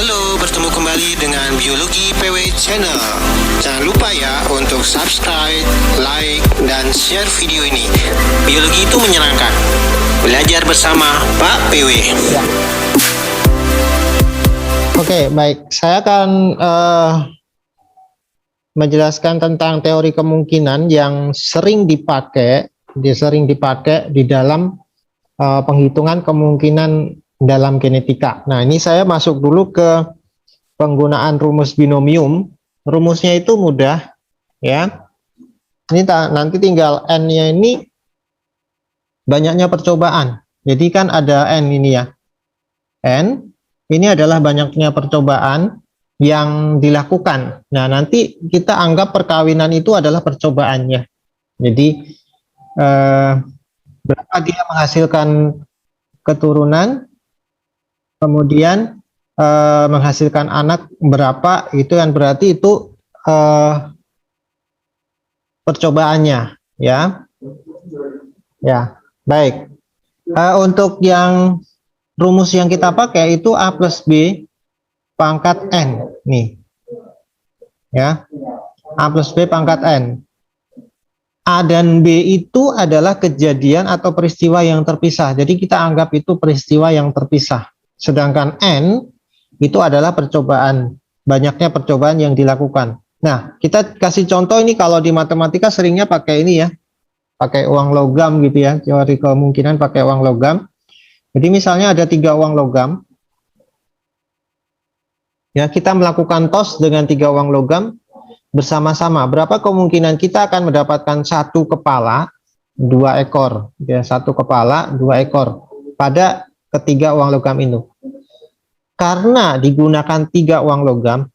Halo, bertemu kembali dengan Biologi PW Channel. Jangan lupa ya untuk subscribe, like, dan share video ini. Biologi itu menyenangkan. Belajar bersama Pak PW. Oke, baik. Saya akan menjelaskan tentang teori kemungkinan yang sering dipakai di dalam penghitungan kemungkinan dalam genetika. Nah, ini saya masuk dulu ke penggunaan rumus binomium. Rumusnya itu mudah, ya. Ini nanti tinggal n-nya ini banyaknya percobaan. Jadi kan ada n ini ya. N ini adalah banyaknya percobaan yang dilakukan. Nah, nanti kita anggap perkawinan itu adalah percobaannya. Jadi berapa dia menghasilkan keturunan, kemudian menghasilkan anak berapa, itu kan berarti itu percobaannya, ya. Ya, baik. Untuk yang rumus yang kita pakai itu A plus B pangkat N, nih. Ya. A plus B pangkat N. A dan B itu adalah kejadian atau peristiwa yang terpisah. Jadi kita anggap itu peristiwa yang terpisah. Sedangkan N itu adalah percobaan, banyaknya percobaan yang dilakukan. Nah, kita kasih contoh ini kalau di matematika seringnya pakai ini ya, pakai uang logam gitu ya, teori kemungkinan pakai uang logam. Jadi misalnya ada 3 uang logam, ya kita melakukan tos dengan 3 uang logam bersama-sama. Berapa kemungkinan kita akan mendapatkan 1 kepala, 2 ekor, ya 1 kepala, 2 ekor pada ketiga uang logam itu. Karena digunakan 3 uang logam,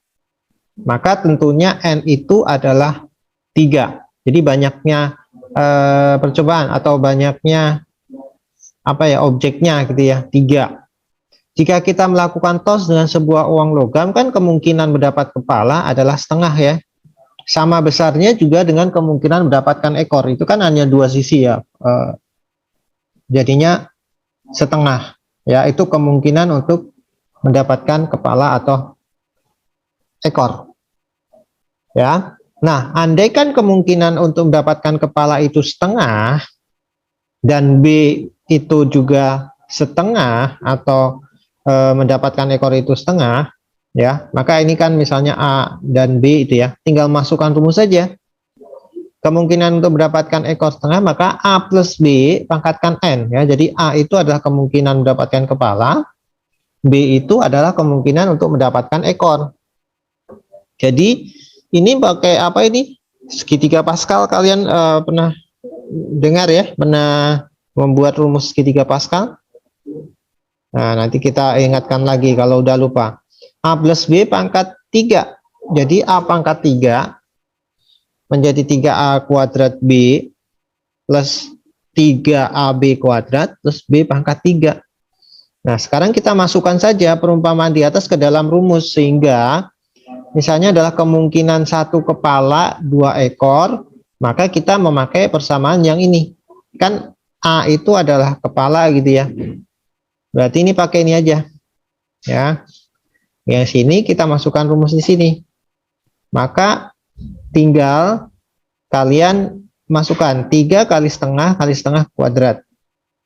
maka tentunya N itu adalah 3. Jadi banyaknya percobaan atau banyaknya objeknya gitu ya, 3. Jika kita melakukan tos dengan sebuah uang logam, kan kemungkinan mendapat kepala adalah setengah ya. Sama besarnya juga dengan kemungkinan mendapatkan ekor. Itu kan hanya 2 sisi ya. Jadinya setengah. Ya, itu kemungkinan untuk mendapatkan kepala atau ekor. Ya. Nah, andai kan kemungkinan untuk mendapatkan kepala itu setengah dan B itu juga setengah atau mendapatkan ekor itu setengah, ya, maka ini kan misalnya A dan B itu ya, tinggal masukkan rumus saja. Kemungkinan untuk mendapatkan ekor setengah, maka A plus B pangkatkan N, ya. Jadi A itu adalah kemungkinan mendapatkan kepala, B itu adalah kemungkinan untuk mendapatkan ekor. Jadi ini pakai apa ini? Segitiga Pascal, kalian pernah dengar ya, pernah membuat rumus segitiga Pascal? Nah, nanti kita ingatkan lagi kalau udah lupa. A plus B pangkat 3. Jadi A pangkat 3 menjadi 3A kuadrat B plus 3AB kuadrat plus B pangkat 3. Nah, sekarang kita masukkan saja perumpamaan di atas ke dalam rumus, sehingga misalnya adalah kemungkinan 1 kepala 2 ekor, maka kita memakai persamaan yang ini. Kan A itu adalah kepala gitu ya. Berarti ini pakai ini aja. Ya. Yang sini kita masukkan rumus di sini. Maka tinggal kalian masukkan 3 kali setengah kuadrat.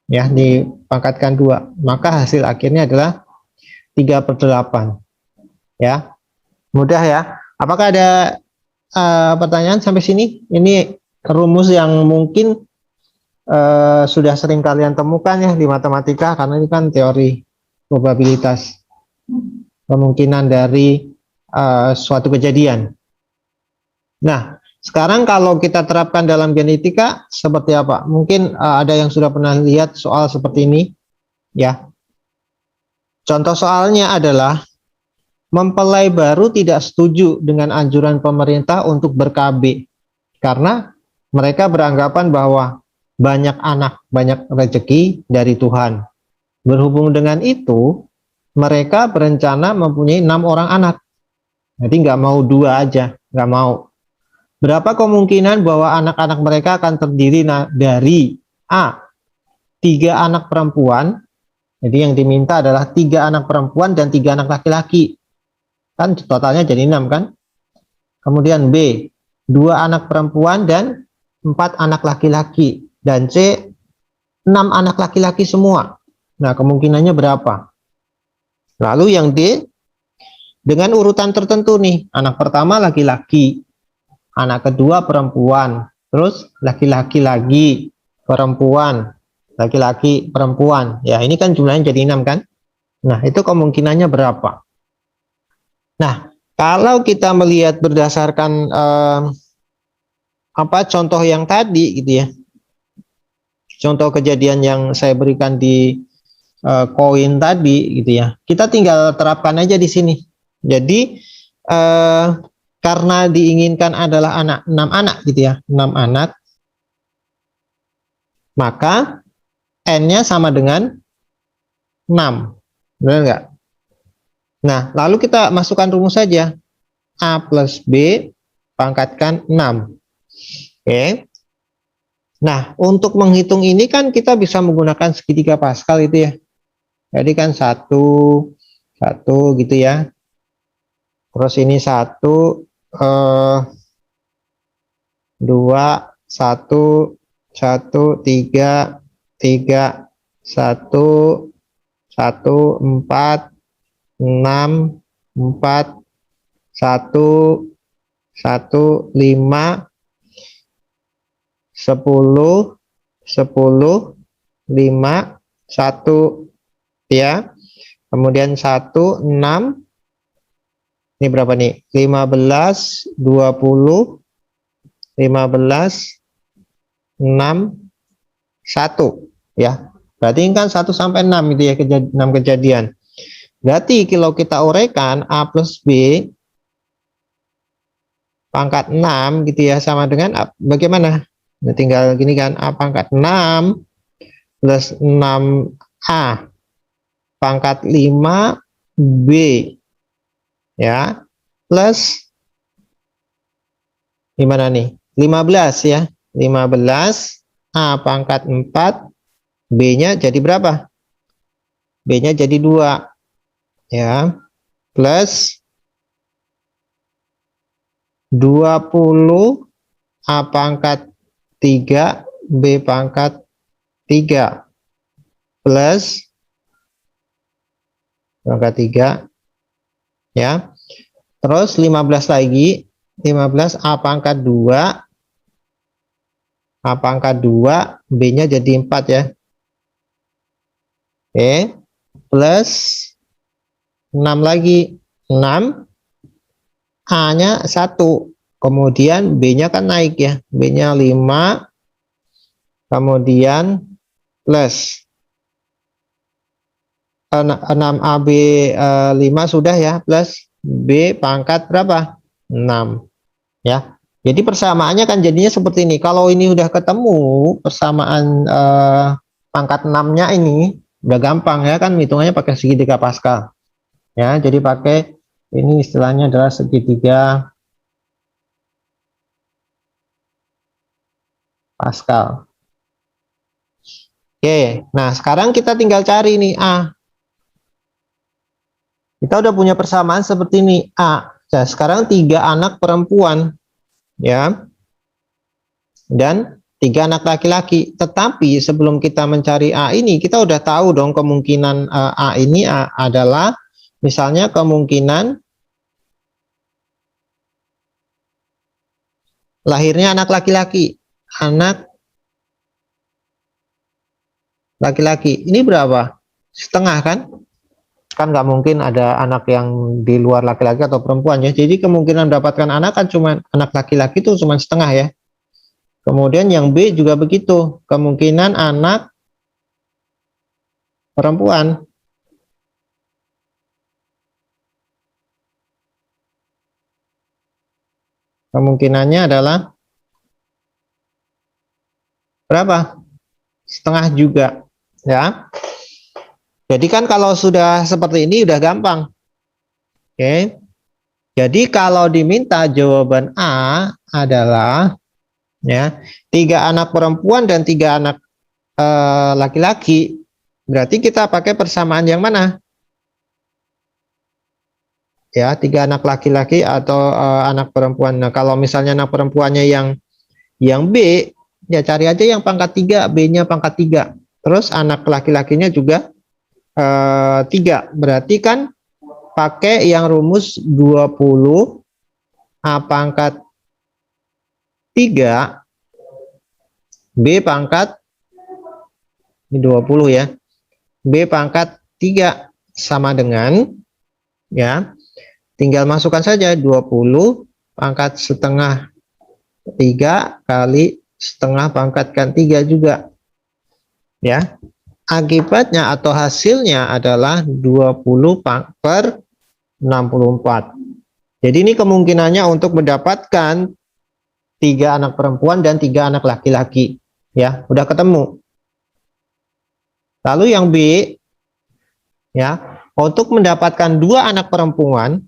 Ya, dipangkatkan 2. Maka hasil akhirnya adalah 3/8. Ya. Mudah ya. Apakah ada pertanyaan sampai sini? Ini rumus yang mungkin sudah sering kalian temukan ya di matematika, karena ini kan teori probabilitas kemungkinan dari suatu kejadian. Nah, sekarang kalau kita terapkan dalam genetika seperti apa? Mungkin ada yang sudah pernah lihat soal seperti ini ya. Contoh soalnya adalah mempelai baru tidak setuju dengan anjuran pemerintah untuk ber-KB karena mereka beranggapan bahwa banyak anak, banyak rezeki dari Tuhan. Berhubung dengan itu, mereka berencana mempunyai 6 orang anak. Jadi nggak mau 2 aja, nggak mau. Berapa kemungkinan bahwa anak-anak mereka akan terdiri dari A, 3 anak perempuan. Jadi yang diminta adalah 3 anak perempuan dan 3 anak laki-laki. Kan totalnya jadi 6 kan? Kemudian B, 2 anak perempuan dan 4 anak laki-laki. Dan C, 6 anak laki-laki semua. Nah, kemungkinannya berapa? Lalu yang D, dengan urutan tertentu nih. Anak pertama laki-laki, anak kedua perempuan, terus laki-laki lagi, perempuan, laki-laki, perempuan. Ya, ini kan jumlahnya jadi 6 kan? Nah, itu kemungkinannya berapa? Nah, kalau kita melihat berdasarkan contoh yang tadi gitu ya. Contoh kejadian yang saya berikan di koin tadi gitu ya. Kita tinggal terapkan aja di sini. Jadi karena diinginkan adalah 6 anak gitu ya, 6 anak, maka n-nya sama dengan 6. Benar nggak? Nah, lalu kita masukkan rumus saja. A plus B pangkatkan 6. Oke. Nah, untuk menghitung ini kan kita bisa menggunakan segitiga Pascal itu ya. Jadi kan 1 gitu ya. Terus ini 1 2 1 1 3 3 1 1 4 6 4 1 1 5 10 10 5 1 ya. Kemudian 1 6. Ini berapa nih? 15 20 15 6 1 ya. Berarti ini kan 1 sampai 6 itu ya, 6 kejadian. Berarti kalau kita uraikan A plus B pangkat 6 gitu ya, sama dengan bagaimana? Nah, tinggal gini kan, A pangkat 6 plus 6A pangkat 5B ya, plus gimana nih? 15 ya. 15 A pangkat 4 B-nya jadi berapa? B-nya jadi 2 ya, plus 20 A pangkat 3 B pangkat 3 plus pangkat 3 ya. Terus 15 lagi, 15 A pangkat 2 A pangkat 2 B-nya jadi 4 ya. Oke, plus 6 lagi, 6 A-nya 1, kemudian B-nya kan naik ya, B-nya 5, kemudian plus 6AB 5 sudah ya, plus B pangkat berapa? 6 ya. Jadi persamaannya kan jadinya seperti ini. Kalau ini udah ketemu persamaan pangkat 6-nya ini udah gampang ya kan, hitungannya pakai segitiga Pascal ya. Jadi pakai ini, istilahnya adalah segitiga Pascal. Oke, nah sekarang kita tinggal cari nih A. Kita udah punya persamaan seperti ini A. Nah, sekarang 3 anak perempuan ya, dan 3 anak laki-laki. Tetapi sebelum kita mencari A ini, kita udah tahu dong kemungkinan A ini adalah misalnya kemungkinan lahirnya anak laki-laki. Anak laki-laki ini berapa? Setengah kan? Kan nggak mungkin ada anak yang di luar laki-laki atau perempuan ya. Jadi kemungkinan mendapatkan anak kan cuma anak laki-laki itu cuma setengah ya. Kemudian yang B juga begitu, kemungkinan anak perempuan kemungkinannya adalah berapa? Setengah juga ya. Jadi kan kalau sudah seperti ini udah gampang. Oke. Jadi kalau diminta jawaban A adalah ya 3 anak perempuan dan 3 anak laki-laki, berarti kita pakai persamaan yang mana? ya, 3 anak laki-laki atau anak perempuan. Nah, kalau misalnya anak perempuannya yang B, ya cari aja yang pangkat 3, B-nya pangkat 3. Terus anak laki-lakinya juga 3. Berarti kan pakai yang rumus 20 A pangkat 3 B pangkat ini 20 ya. B pangkat 3 sama dengan, ya, tinggal masukkan saja 20 pangkat setengah 3 kali setengah pangkatkan 3 juga, ya. Akibatnya atau hasilnya adalah 20 per 64. Jadi ini kemungkinannya untuk mendapatkan 3 anak perempuan dan 3 anak laki-laki, ya, udah ketemu. Lalu yang B, ya, untuk mendapatkan 2 anak perempuan,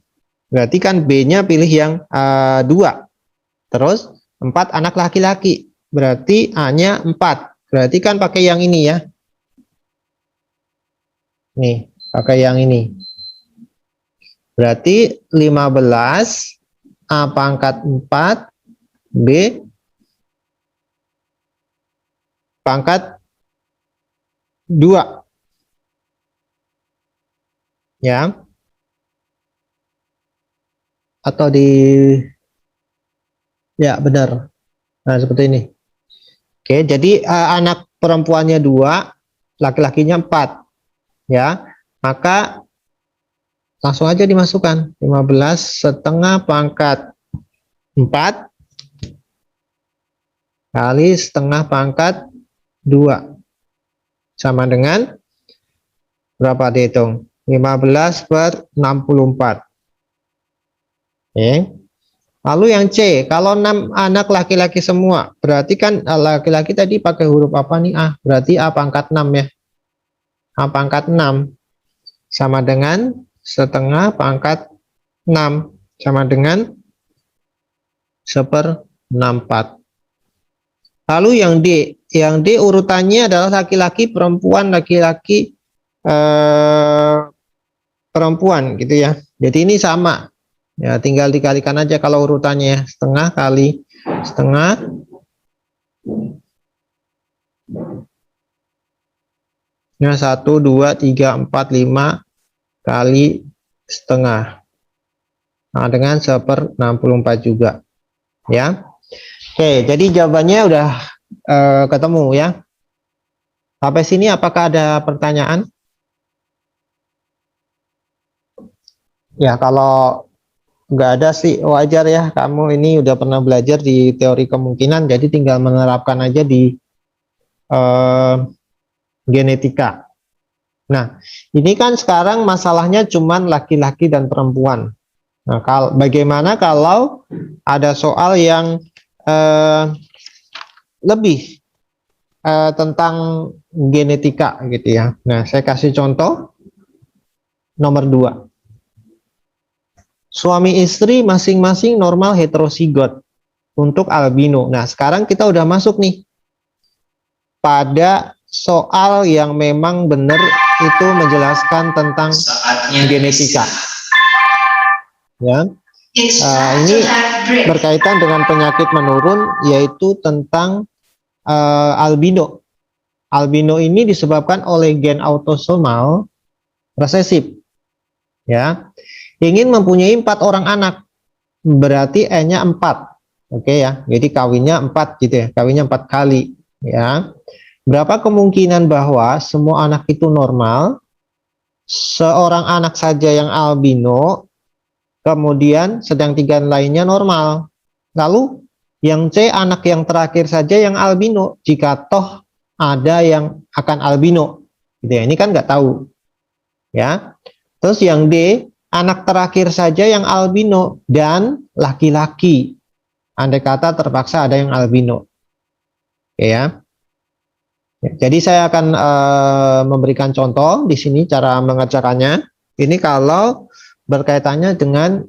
berarti kan B-nya pilih yang 2. Terus 4 anak laki-laki, berarti A-nya 4. Berarti kan pakai yang ini ya. Nih, pakai yang ini. Berarti 15 A pangkat 4 B pangkat 2. Ya. Atau ya, benar. Nah, seperti ini. Oke, jadi anak perempuannya 2, laki-lakinya 4. Ya. Maka langsung aja dimasukkan 15 setengah pangkat 4 kali setengah pangkat 2 sama dengan berapa, dihitung 15 per 64. Oke. Lalu yang C, kalau 6 anak laki-laki semua, berarti kan laki-laki tadi pakai huruf apa nih? A, berarti A pangkat 6 ya. A pangkat 6 sama dengan setengah pangkat 6 sama dengan 1/64. Lalu yang D urutannya adalah laki-laki, perempuan, laki-laki, perempuan gitu ya. Jadi ini sama, ya, tinggal dikalikan aja kalau urutannya ya. Setengah kali setengah ya, 1, 2, 3, 4, 5 kali setengah, nah, dengan 1/64 juga ya. Oke, jadi jawabannya udah ketemu ya. Sampai sini apakah ada pertanyaan? Ya, kalau nggak ada sih wajar ya, kamu ini udah pernah belajar di teori kemungkinan, jadi tinggal menerapkan aja di genetika. Nah, ini kan sekarang masalahnya cuman laki-laki dan perempuan. Nah, bagaimana kalau ada soal yang lebih tentang genetika gitu ya. Nah, saya kasih contoh nomor 2. Suami istri masing-masing normal heterozigot untuk albino. Nah, sekarang kita udah masuk nih pada soal yang memang benar itu menjelaskan tentang genetika. Ya. Ini berkaitan dengan penyakit menurun, yaitu tentang albino. Albino ini disebabkan oleh gen autosomal resesif. Ya, ingin mempunyai 4 orang anak, berarti N-nya 4. Oke ya, jadi kawinnya 4 gitu ya, kawinnya 4 kali. Ya, berapa kemungkinan bahwa semua anak itu normal, seorang anak saja yang albino, kemudian sedang 3 lainnya normal. Lalu yang C, anak yang terakhir saja yang albino, jika toh ada yang akan albino. Gitu ya, ini kan nggak tahu. Ya. Terus yang D, anak terakhir saja yang albino dan laki-laki. Andai kata terpaksa ada yang albino. Oke ya. Jadi saya akan memberikan contoh di sini cara mengerjakannya. Ini kalau berkaitannya dengan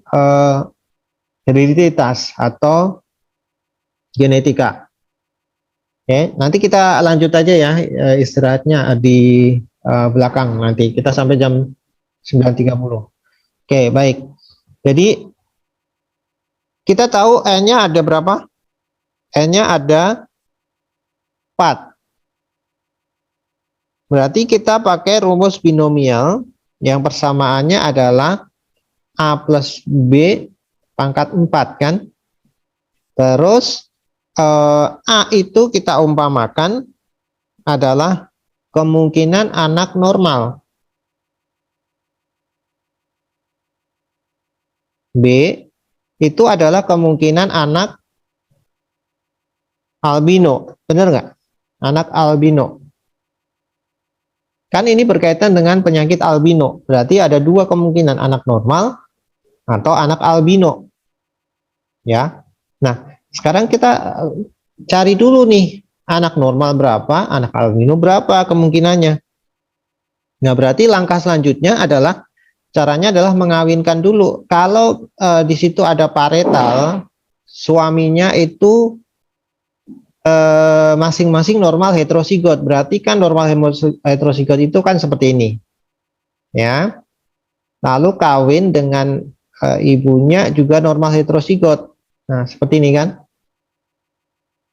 hereditas atau genetika. Oke, nanti kita lanjut aja ya, istirahatnya di belakang nanti. Kita sampai jam 9.30. Oke, baik. Jadi kita tahu N-nya ada berapa? N-nya ada 4. Berarti kita pakai rumus binomial yang persamaannya adalah A plus B pangkat 4 kan. Terus A itu kita umpamakan adalah kemungkinan anak normal. B itu adalah kemungkinan anak albino. Benar nggak? Anak albino. Kan ini berkaitan dengan penyakit albino. Berarti ada 2 kemungkinan, anak normal atau anak albino. Ya. Nah, sekarang kita cari dulu nih, anak normal berapa, anak albino berapa kemungkinannya. Nah, berarti langkah selanjutnya adalah caranya adalah mengawinkan dulu. Kalau di situ ada paretal, suaminya itu masing-masing normal heterozigot, berarti kan normal heterozigot itu kan seperti ini, ya. Lalu kawin dengan ibunya juga normal heterozigot, nah seperti ini kan.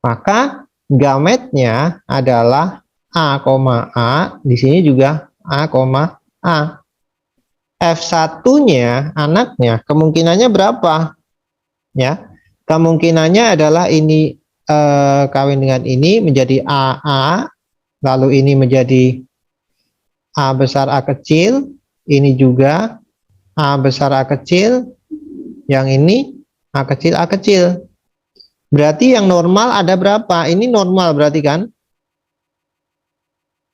Maka gametnya adalah A, A, di sini juga A, A. F1-nya anaknya kemungkinannya berapa? Ya, kemungkinannya adalah ini kawin dengan ini menjadi AA, lalu ini menjadi A besar A kecil, ini juga A besar A kecil, yang ini A kecil A kecil. Berarti yang normal ada berapa? Ini normal berarti kan?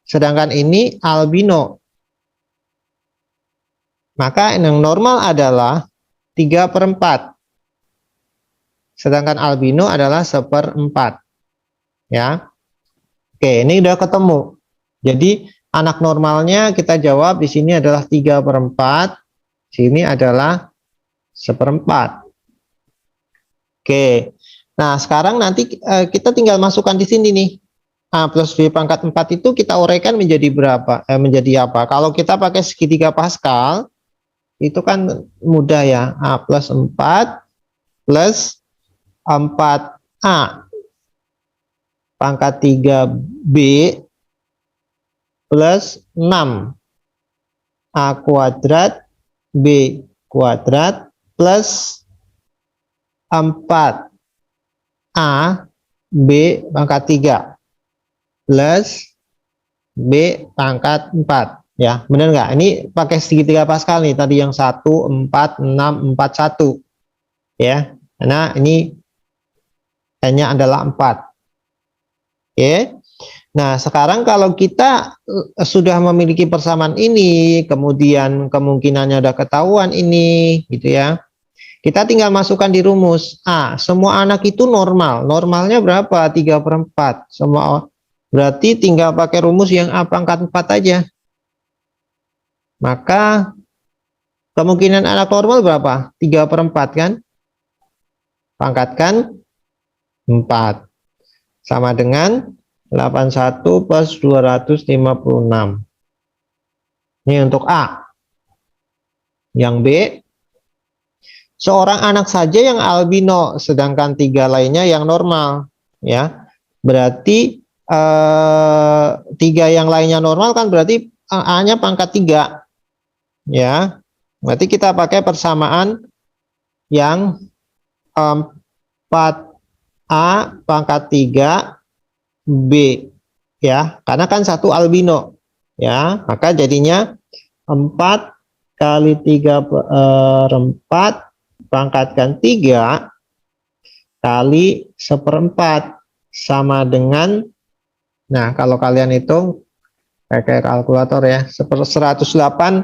Sedangkan ini albino. Maka yang normal adalah 3/4. Sedangkan albino adalah 1/4. Ya. Oke, ini udah ketemu. Jadi anak normalnya kita jawab di sini adalah 3/4. Sini adalah 1/4. Oke. Nah, sekarang nanti kita tinggal masukkan di sini nih. A plus B pangkat 4 itu kita uraikan menjadi berapa? Menjadi apa? Kalau kita pakai segitiga Pascal, itu kan mudah ya. A plus 4 plus 4A pangkat 3B plus 6 A kuadrat B kuadrat plus 4A B pangkat 3 plus B pangkat 4. Ya, benar nggak? Ini pakai segitiga Pascal nih, tadi yang 1, 4, 6, 4, 1. Ya, karena ini N-nya adalah 4. Oke. Nah, sekarang kalau kita sudah memiliki persamaan ini, kemudian kemungkinannya udah ketahuan ini, gitu ya. Kita tinggal masukkan di rumus. A, semua anak itu normal. Normalnya berapa? 3/4. Semua, berarti tinggal pakai rumus yang A pangkat 4 aja. Maka kemungkinan anak normal berapa? 3/4 kan? Pangkatkan 4. Sama dengan 81 plus 256. Ini untuk A. Yang B, seorang anak saja yang albino, sedangkan 3 lainnya yang normal. Ya, berarti 3 yang lainnya normal kan berarti A-nya pangkat 3. Ya, berarti kita pakai persamaan yang 4A pangkat 3 B, ya, karena kan 1 albino, ya, maka jadinya 4 kali 3/4 pangkatkan 3 kali 1/4 sama dengan, nah kalau kalian hitung pakai kalkulator ya, 108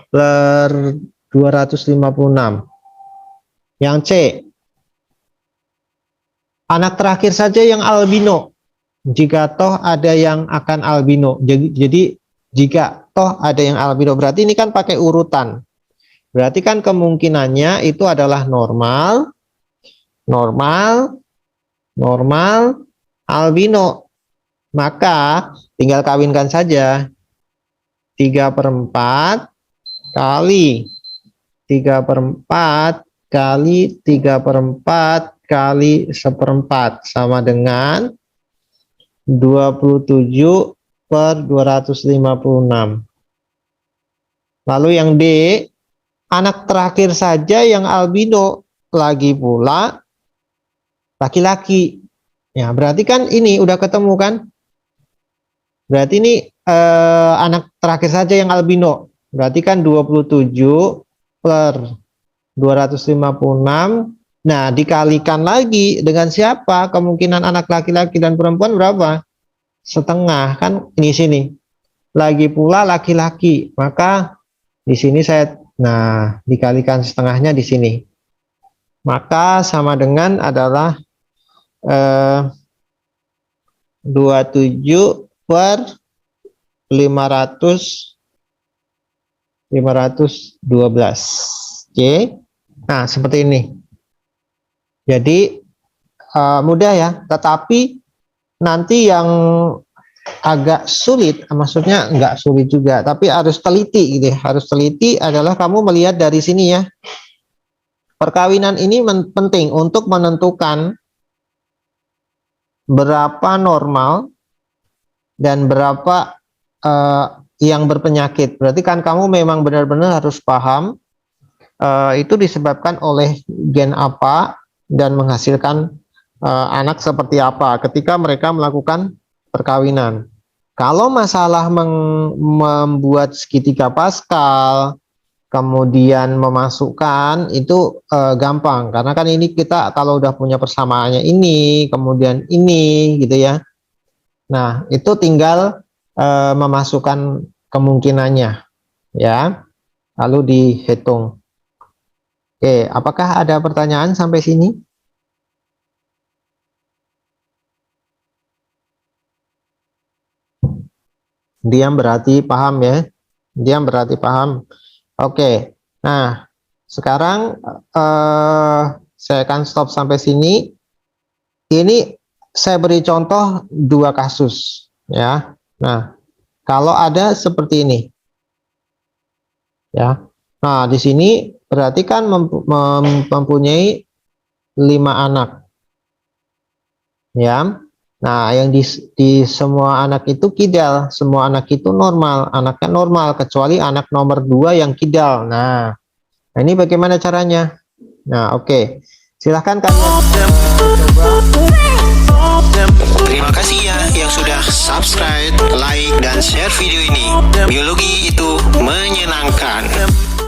per 256. Yang C, anak terakhir saja yang albino, jika toh ada yang akan albino. Jadi jika toh ada yang albino, berarti ini kan pakai urutan. Berarti kan kemungkinannya itu adalah normal, normal, normal, albino. Maka tinggal kawinkan saja. 3/4 kali 3/4 kali 3/4 kali 1/4 sama dengan 27/256. Lalu yang D, anak terakhir saja yang albino, lagi pula laki-laki. Ya, berarti kan ini udah ketemu kan? Berarti ini anak terakhir saja yang albino. Berarti kan 27/256. Nah, dikalikan lagi dengan siapa? Kemungkinan anak laki-laki dan perempuan berapa? Setengah kan ini sini. Lagi pula laki-laki. Maka di sini dikalikan setengahnya di sini. Maka sama dengan adalah 27/512. Oke. Nah, seperti ini. Jadi mudah ya, tetapi nanti yang agak sulit, maksudnya nggak sulit juga, tapi harus teliti gitu ya. Harus teliti adalah kamu melihat dari sini ya. Perkawinan ini penting untuk menentukan berapa normal dan berapa yang berpenyakit. Berarti kan kamu memang benar-benar harus paham itu disebabkan oleh gen apa dan menghasilkan anak seperti apa ketika mereka melakukan perkawinan. Kalau masalah membuat segitiga Pascal, kemudian memasukkan itu gampang, karena kan ini kita kalau udah punya persamaannya ini, kemudian ini gitu ya. Nah, itu tinggal memasukkan kemungkinannya ya, lalu dihitung. Oke, apakah ada pertanyaan sampai sini? Diam berarti paham ya. Diam berarti paham. Oke, nah sekarang saya akan stop sampai sini. Ini saya beri contoh 2 kasus ya. Nah, kalau ada seperti ini ya. Nah, di sini berarti kan mempunyai 5 anak ya. Nah, yang di semua anak itu kidal, semua anak itu normal, anaknya normal kecuali anak nomor 2 yang kidal. Nah, ini bagaimana caranya? Nah, oke. Silahkan kalian Terima kasih ya yang sudah subscribe, like, dan share video ini. Biologi itu menyenangkan.